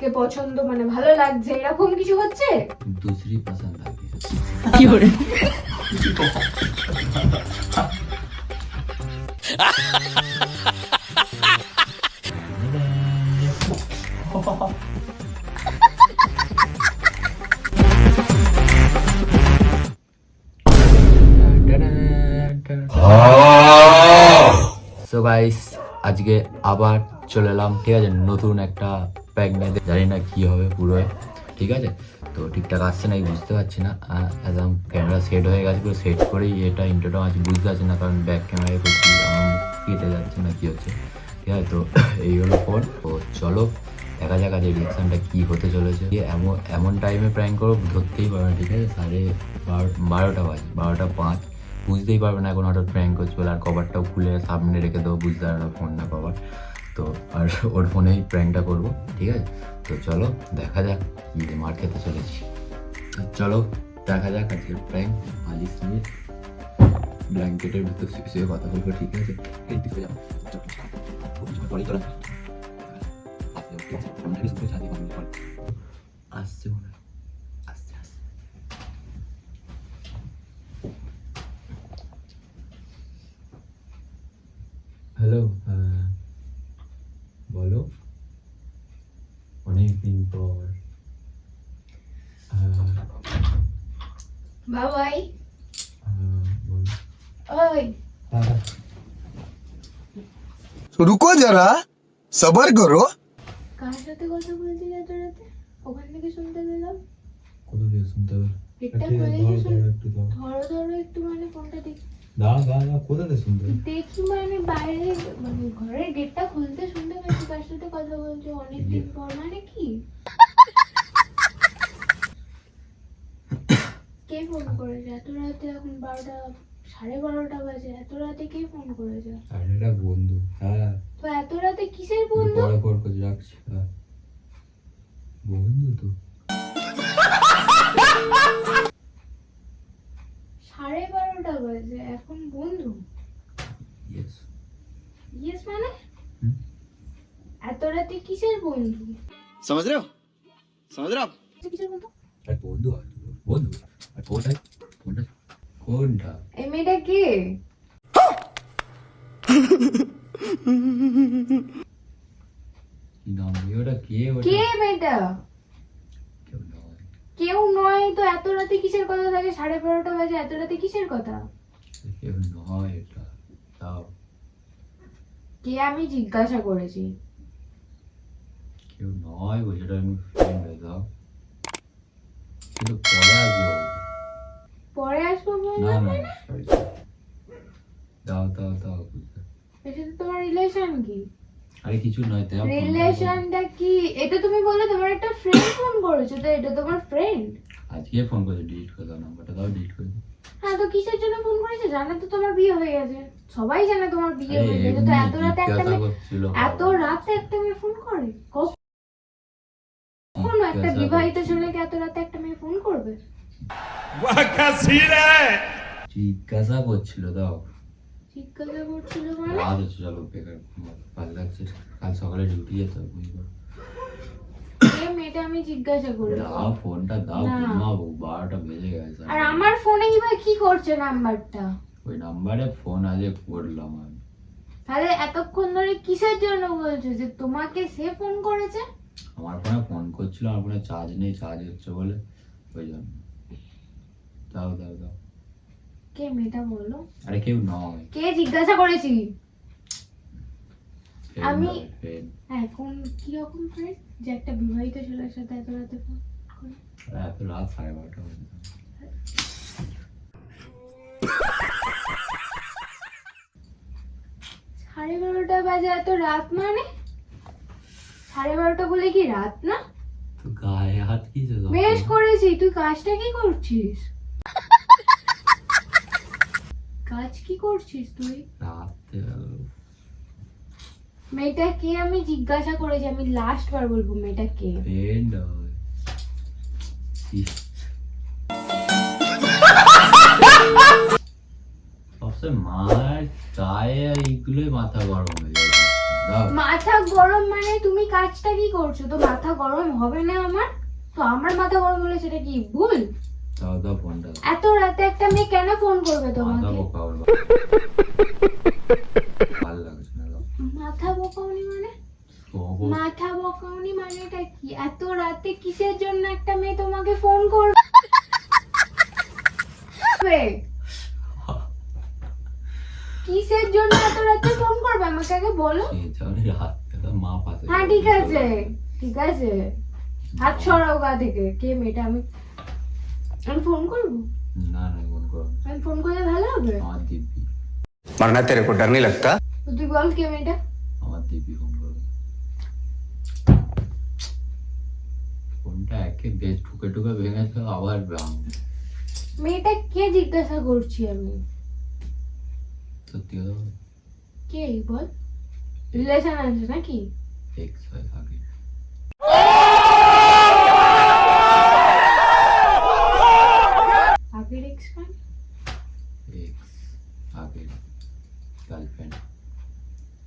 কে পছন্দ মানে ভালো লাগছে এরকম কিছু হচ্ছে? दूसरी पसंद आ गई কি করে? সো গাইস আজকে আবার চলে এলাম, ঠিক আছে, নতুন একটা প্র্যাঙ্ক নিয়ে। জানি না কি হবে পুরো, ঠিক আছে। তো ঠিকঠাক আসছে না, বুঝতে পারছি না। একদম ক্যামেরা সেট হয়ে গেছে, পুরো সেট করেই এটা ইন্ট্রোটা আজ বুঝতে পারছি না, কারণ ব্যাক ক্যামেরায় করছি, আমার কেটে যাচ্ছে না কি হচ্ছে, ঠিক আছে। তো এই হলো ফোন। তো চলো দেখা যাক আজ রিয়াকশানটা কী হতে চলেছে। এমন এমন টাইমে প্র্যাঙ্ক করো ধরতেই পারবে না, ঠিক আছে। 12:30 বাজে, 12:05, বুঝতেই পারবে না এখন হঠাৎ প্র্যাঙ্ক করছে বলে। আর কভারটাও খুলে সামনে রেখে দেবো, বুঝতে পারবে না ফোন না কভার। তো আর ওর ফোনেই প্র্যাঙ্কটা করবো, ঠিক আছে। তো চলো দেখা যাক কি মার খেতে চলেছি। চলো দেখা যাক আজকের প্র্যাঙ্ক। মালিশ নিয়ে ব্ল্যাঙ্কেটের ভিতর শুয়ে কথা বলবো, ঠিক আছে। আসছে মনে হয়, আসছে আসছে। হ্যালো, বলো। অনেকদিন পর। বাবাই বলো। ওই रुको जरा सबर करो। কার সাথে কথা বলছিস এত রাতে? ওখান থেকে শুনতে পেলাম। কোথা থেকে শুনতে হবে? পেটটা ঠিক আছে, খুলে ধরো একটু ধরো। ধরো একটু, মানে ফোনটা দেখি। দাও দাও দাও, কোথা থেকে শুনতে হবে? দেখি মানে বাইরে, মানে ঘরের গেটটা খুলতে শুনতে পাচ্ছি কার সাথে কথা বলছো অনেকদিন পর, মানে কি? কে ফোন করেছে এত রাতে? এখন 12টা, 12:30 বাজে। এত রাতে কে ফোন করেছে? আর এটা বন্ধু। হ্যাঁ, তো এত রাতে কিসের বন্ধু? পরে ফোন করে রাখছি। হ্যাঁ বন্ধু তো। 12:30 বাজে এখন বন্ধু? ইয়েস। ইয়েস মানে? এত রাতে কিসের বন্ধু? समझ रहे हो কিসের বন্ধু? আর বন্ধু আর বন্ধু। আর কোনটা কোনটা কোনটা? এই মেয়েটা কে? কি নাম ওটা? কে ওটা? কে মেয়েটা? কেউ নয়। কেউ নয় তো? এত রাতে কিসের কথা থাকে? 12:30 বাজে, এত রাতে কিসের কথা? কেউ নয় এটা। দাও। কে আমি জিজ্ঞাসা করেছি। কেউ নয় বলছে, এটা আমি ফ্রেন্ড হয়ে দাও। কিন্তু পরে আসবে বলবে। পরে আসবো না বললাম না, মানে? সরি। দাও দাও দাও। এটা তো তোমার রিলেশন কি? আরে কিছু নয়, তাই রিলেশনটা কি? এটা তুমি বললে তোমার একটা ফ্রেন্ড ফোন করেছে, তো এটা তোমার ফ্রেন্ড? আজকে ফোন করে ডিলিট করে দাও, নাম্বারটা দাও, ডিলিট করে দাও। হ্যাঁ, তো কিসের জন্য ফোন করেছে? জানে তো তোমার বিয়ে হয়ে গেছে, সবাই জানে তোমার বিয়ে আরে হয়ে গেছে। তো এমনি এত রাতে একটা জিজ্ঞাসা মেয়ে, করছিল। এত রাতে একটা মেয়ে ফোন করে? কখনো একটা জিজ্ঞাসা বিবাহিত করছিল। ছেলেকে এত রাতে একটা মেয়ে ফোন করবে? জিজ্ঞাসা করছিল, দাও। জিজ্ঞাসা করছিল মানে? রাত হচ্ছে, চলো বেকার, ভালো লাগছে। কাল সকালে ডিউটি যেতে হবে, বুঝবো। এই মেয়েটা আমি জিজ্ঞাসা করেছি। দাও ফোনটা দাও, না। ঘুমাবো, 12টা বেজে গেছে। আর আমার ফোনেই বা কি করছে নাম্বারটা? ওই নাম্বারে ফোন আজকে করলাম আমি। তাহলে এতক্ষণ ধরে কিসের জন্য বলছো যে তোমাকে সে ফোন করেছে? আমার ফোনে ফোন করছিল, আমার ফোনে চার্জ নেই, চার্জ হচ্ছে বলে, ওই জন্য। দাও দাও দাও। কে মেয়েটা বলো? আরে কেউ নয়। কে জিজ্ঞাসা করেছি? friend আমি- হবে, friend। হ্যাঁ, কোন কিরকম ফ্রেন্ড যে একটা বিবাহিত ছেলের সাথে এত রাতে ফোন করে? আরে এত রাত 12:30 বাজে। 12:30 বাজে এত রাত মানে? 12:30 বলে কি রাত না? তো গায়ে হাত কি ছিল? বেশ করেছি। তুই কাজটা কি করছিস? কাজ কি করছিস তুই? রাতে মেয়েটা কে আমি জিজ্ঞাসা করেছি। আমি লাস্ট বার বলবো, মেয়েটা কে? ফ্রেন্ড হয়। সবসময় মার গায়ে আর এইগুলোই মাথা গরম হয়ে যায়। দাও মাথা গরম মানে তুমি কাজটা কি করছো? তো মাথা গরম হবে না আমার? তো আমার মাথা গরম হলে সেটা কি ভুল? দাও দাও ফোনটা দাও। এত রাতে একটা মেয়ে কেন ফোন করবে মাথা তোমাকে? বোকা ওর ভালো লাগছে না দাও। মাথা বকাউনি মানে? বাবা, মাথা বকাউনি মানেটা কি? এত রাতে কিসের জন্য একটা মেয়ে তোমাকে ফোন করবে? কিসের জন্য এত রাতে ফোন করবে আমাকে আগে বলো। এই হাত থেকে মা পাশে হ্যাঁ ঠিক আছে, ঠিক আছে, হাত সরাও গা থেকে। কে মেয়েটা? আমি আমি ফোন করবো? না না ফোন করো না। আমি ফোন করলে ভালো হবে? আমার দিব্যি मरना तेरे को डर नहीं लगता? তো তুই বল কে মেয়েটা? আমার দিব্যি ফোন করবে। ফোনটা একে বেশ ঠুকে ঠুকে ভেঙেছে আবার ভাঙবে। মেয়েটা কে জিজ্ঞাসা করছি আমি? সত্যি কথা বল, কে বল? রিলেশন আছে নাকি? এক্স হয় আগে। আগের এক্স মানে? এক্স আগে গার্লফ্রেন্ড।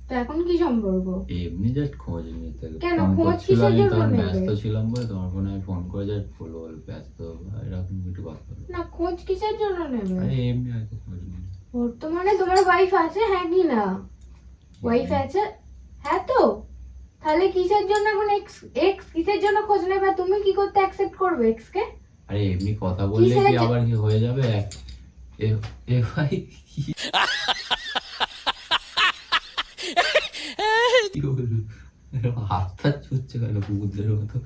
তো এখন কি সম্পর্ক? এমনি জাস্ট খোঁজ নিতে। কেন ফোন খোঁজ করছিল কিসের আমি জন্য তখন নেবে? ব্যস্ত ছিলাম বলে তোমার ফোনে আমি ফোন করে জাস্ট বলবো ব্যস্ত এরকম একটু কথা বলবো। না খোঁজ কিসের জন্য নেবে? আরে এমনি হয়তো খোঁজ নিই। বর্তমানে তোমার ওয়াইফ আছে হ্যাঁ কি না? ওয়াইফ আছে হ্যাঁ, তো তাহলে কিসের জন্য এখন এক্স এক্স কিসের জন্য খোঁজ নেবে? তুমি কি করতে অ্যাকসেপ্ট করবে এক্স কে? আরে এমনি কথা বললে কি কিসের- আবার কি হয়ে যাবে? এ এ ভাই কি বলবো? এরকম হাতটা ছুটছে কেন কুকুরদের মতো?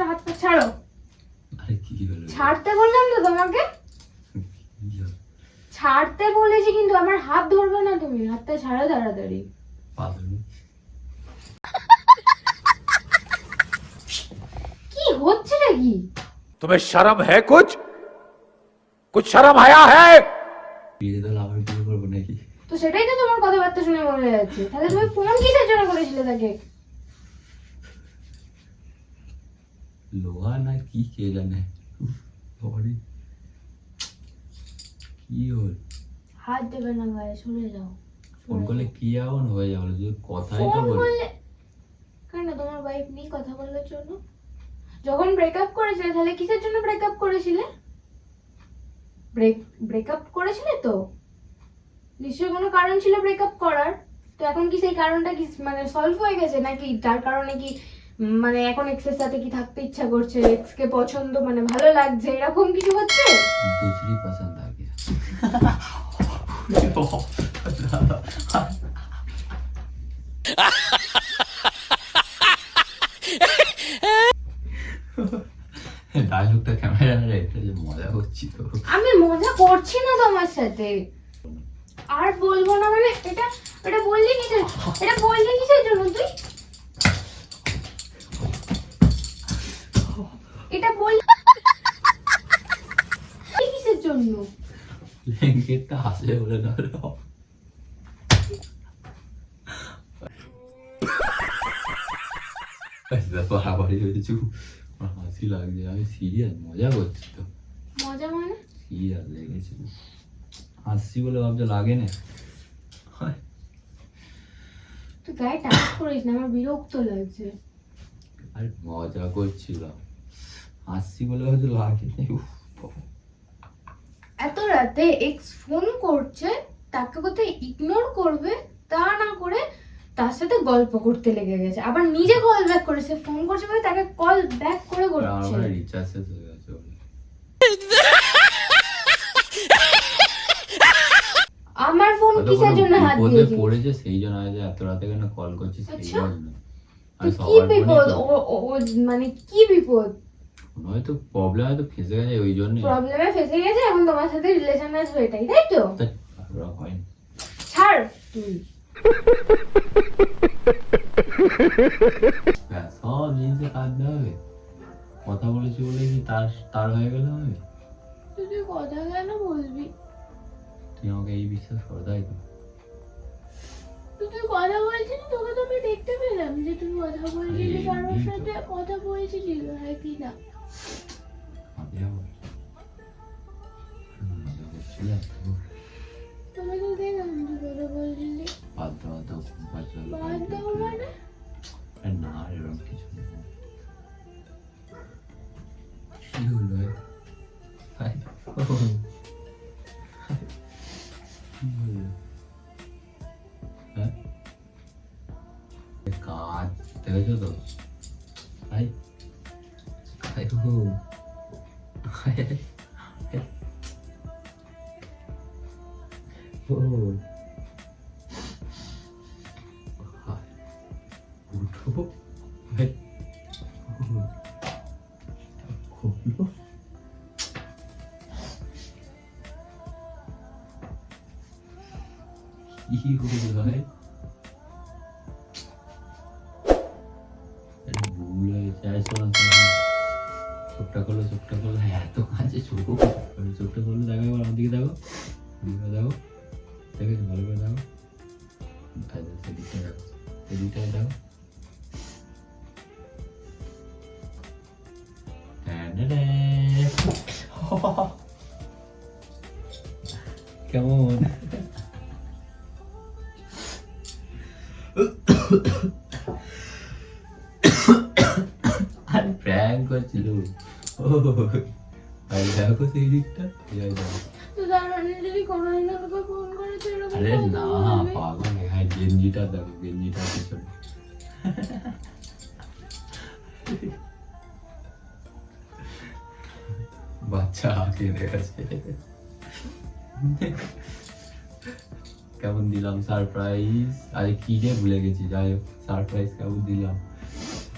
হাত পা ছাড়ো। আরে কি হলো? ছাড়তে বললাম তো তোমাকে, কি হলো? ছাড়তে বলেছি কিন্তু আমার হাত ধরবে না তুমি। হাতটা ছাড়ো তাড়াতাড়ি। পাগল। কি হচ্ছে নাকি? तुम्हें शर्म है कुछ शर्म आया है? বিয়ে তাহলে আবার বিয়ে করবো নাকি? তো সেটাই তো তোমার কথাবার্তা শুনে মনে যাচ্ছে। তাহলে তুমি ফোন কিসের জন্য করেছিলে তাকে? লোহা না কি কে জানে। সরি কি হল? হাত দেবে না গায়ে, সরে যাও। ফোন করলে কি এমন হয়ে যাবে? যদি কথাই তো ফোন বল। করলে কেন? তোমার ওয়াইফ নেই কথা বলার জন্য? যখন ব্রেকআপ করেছিলে তাহলে কিসের জন্য ব্রেকআপ করেছিলে? ব্রেকআপ করেছিলে তো নিশ্চয়ই কোনো কারণ ছিল ব্রেকআপ করার। তো এখন কি সেই কারণটা কি মানে সলভ হয়ে গেছে নাকি? তার কারণে কি মানে এখন এক্সের সাথে কি থাকতে ইচ্ছা করছে, এক্স কে পছন্দ মানে ভালো লাগছে, এরকম কিছু হচ্ছে? दूसरी पसंद आ गया। ডায়লগটা ক্যামেরা এটা যে মজা হচ্ছিল। আমি মজা করছি না তোমার সাথে। আর বলবো না মানে এটা এটা বললি কিসের? এটা বললি কিসের জন্য তুই? এটা বললি কিসের জন্য? লেঙ্গেটটা হাসলে বলে না দেখো আবারই হয়েছে। আমার হাসি লাগছে, আমি সিরিয়াস মজা করছি তো। মজা মানে? সিরিয়াস লেগেছে, হাসছি বলে ভাবছে লাগে না। তুই গায়ে টাচ করিস না, আমার বিরক্ত লাগছে। আর মজা করছিলাম, হাসছি বলে হয়তো লাগে না। এত রাতে এক্স ফোন করছে, তাকে কোথায় ইগনোর করবে তা না করে তার সাথে গল্প করতে লেগে গেছে। আবার নিজে কল ব্যাক করেছে, ফোন করছে বলে তাকে কল ব্যাক করে করছে। আমার রিচার্জ শেষ হয়ে গেছে বলে। আমার ফোন হয়তো কিসের কোনো জন্য হাত বিপদে দিয়েছে? পড়েছে সেই জন্য আজ এত রাতে কেন কল করছি সেই আচ্ছা। জন্য। তো আমি কি সবার বিপদ? ফোনে ও মানে কি বিপদ? হয়তো প্রবলেম হয়তো ফেসে গেছে ওই জন্য। প্রবলেমে ফেসে গেছে, এখন তোমার সাথে রিলেশন আসবে, এটাই তাই তো? হয় ছাড় তুই। সব জিনিসে কাঁদতে হবে? কথা বলেছি বলে কি তার তার হয়ে গেল হবে? তুই কথা কেন বলবি? তুই আমাকে এই বিশ্বাস কর তাই তো? তুই কথা বলছিস, তোকে তো আমি দেখতে পেলাম যে তুই কথা বলছিলি, কারোর সাথে কথা বলছিলি, হ্যাঁ কি না? মজা করছিলাম। তোকে তো দেখলাম তুই কথা বলছিলি। বাঁচালো বাদ দাও মানে না এরকম কিছু না কি হলো হাই ও কি হলো হ্যাঁ কাজ দেখেছো তো হাই হাই ও হাই ও উঠো ভাই খোলো কি হলো ভাই ভুল হয়েছে চোখটা করলো এত কাছে চোখ চোখটা করলো দেখো এবার আমার দিকে দেখো দেখো দেখেছো ভালো করে দেখো সেদিকটা দেখো সেদিকটা দেখো কেমন আর প্র্যাঙ্ক করছিল ও আর দেখো সেই দিকটা তো দাঁড়ানি যদি কোনোদিন আমাকে ফোন করে তো এরকম আরে কথা না বলবে। পাগল হ্যাঁ গেঞ্জিটা দেখো গেঞ্জিটা পিছনে বাচ্চা কেঁদে গেছে কেমন দিলাম সারপ্রাইজ আরে কি রে ভুলে গেছি যাই হোক সারপ্রাইজ কেমন দিলাম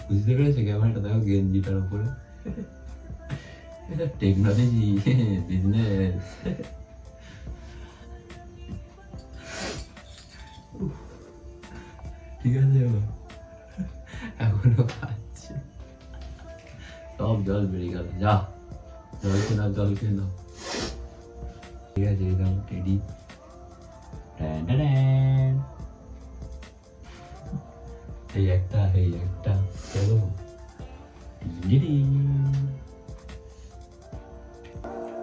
বুঝতে পেরেছো ক্যামেরাটা দেখো গেঞ্জিটার উপরে এটা টেকনোলজি বিজনেস ঠিক আছে এখনো খাচ্ছে সব জল বেরিয়ে গেল যা জল খেয়ে নাও জল খেয়ে নাও ঠিক আছে একদম টেডি এই একটা চলো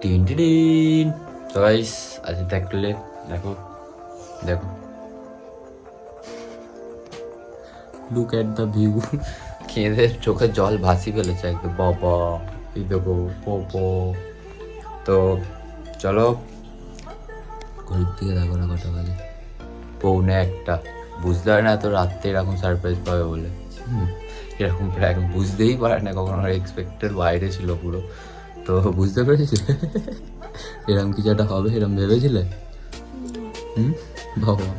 টিন তো গাইস আজ দেখলে দেখো দেখো লুক এট দ্য ভিউ খেয়ে চোখে জল ভাসি ফেলেছে একদম বাবা এই দেখো পপো তো চলো ঘড়ির দিকে দেখো না কটা বাজে 1:45 বুঝতে পারে না তো রাত্রে এরকম সারপ্রাইজ পাবে বলে এরকম প্র্যাঙ্ক বুঝতেই পারে না কখনো এক্সপেক্টের বাইরে ছিল পুরো তো বুঝতে পেরেছিলে এরকম কিছু একটা হবে এরকম ভেবেছিলে বাবা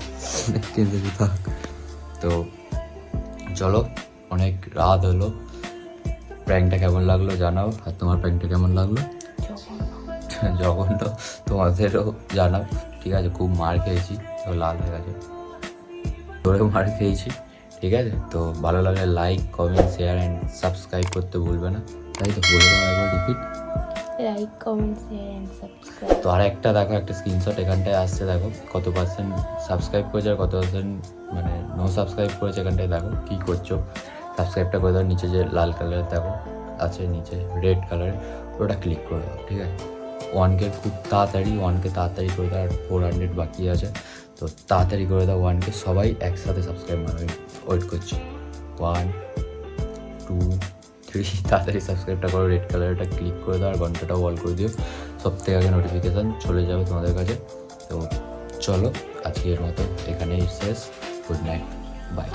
কিন্তু থাক তো চলো অনেক রাত হলো প্র্যাঙ্কটা কেমন লাগলো জানাও আর তোমার প্র্যাঙ্কটা কেমন লাগলো জঘন্য তোমাদেরও জানাও ঠিক আছে খুব মার খেয়েছি তো লাল হয়ে গেছে ধরে মার খেয়েছি ঠিক আছে তো ভালো লাগলে like comment share and subscribe করতে ভুলবে না তাই তো বলে দাও একবার repeat like comment share and subscribe তো আর একটা দেখো একটা স্ক্রিনশট এখানটায় আসছে দেখো কত পার্সেন্ট সাবস্ক্রাইব করেছে আর কত পার্সেন্ট মানে নো সাবস্ক্রাইব করেছে এখানটায় দেখো কী করছো সাবস্ক্রাইবটা করে দাও নিচে যে লাল কালারের দেখো আছে নিচে রেড কালারের ওটা ক্লিক করে দাও ঠিক আছে 1K খুব তাড়াতাড়ি 1K তাড়াতাড়ি করে দাও আর 400 বাকি আছে তো তাড়াতাড়ি করে দাও 1K সবাই একসাথে সাবস্ক্রাইব মারবে ওয়েট করছি 1 2 3 তাড়াতাড়ি সাবস্ক্রাইবটা করো রেড কালারটা ক্লিক করে দাও আর ঘন্টাটাও অল করে দিও সব থেকে আগে নোটিফিকেশান চলে যাবে তোমাদের কাছে তো চলো আজকের মতো এখানেই শেষ গুড নাইট বাই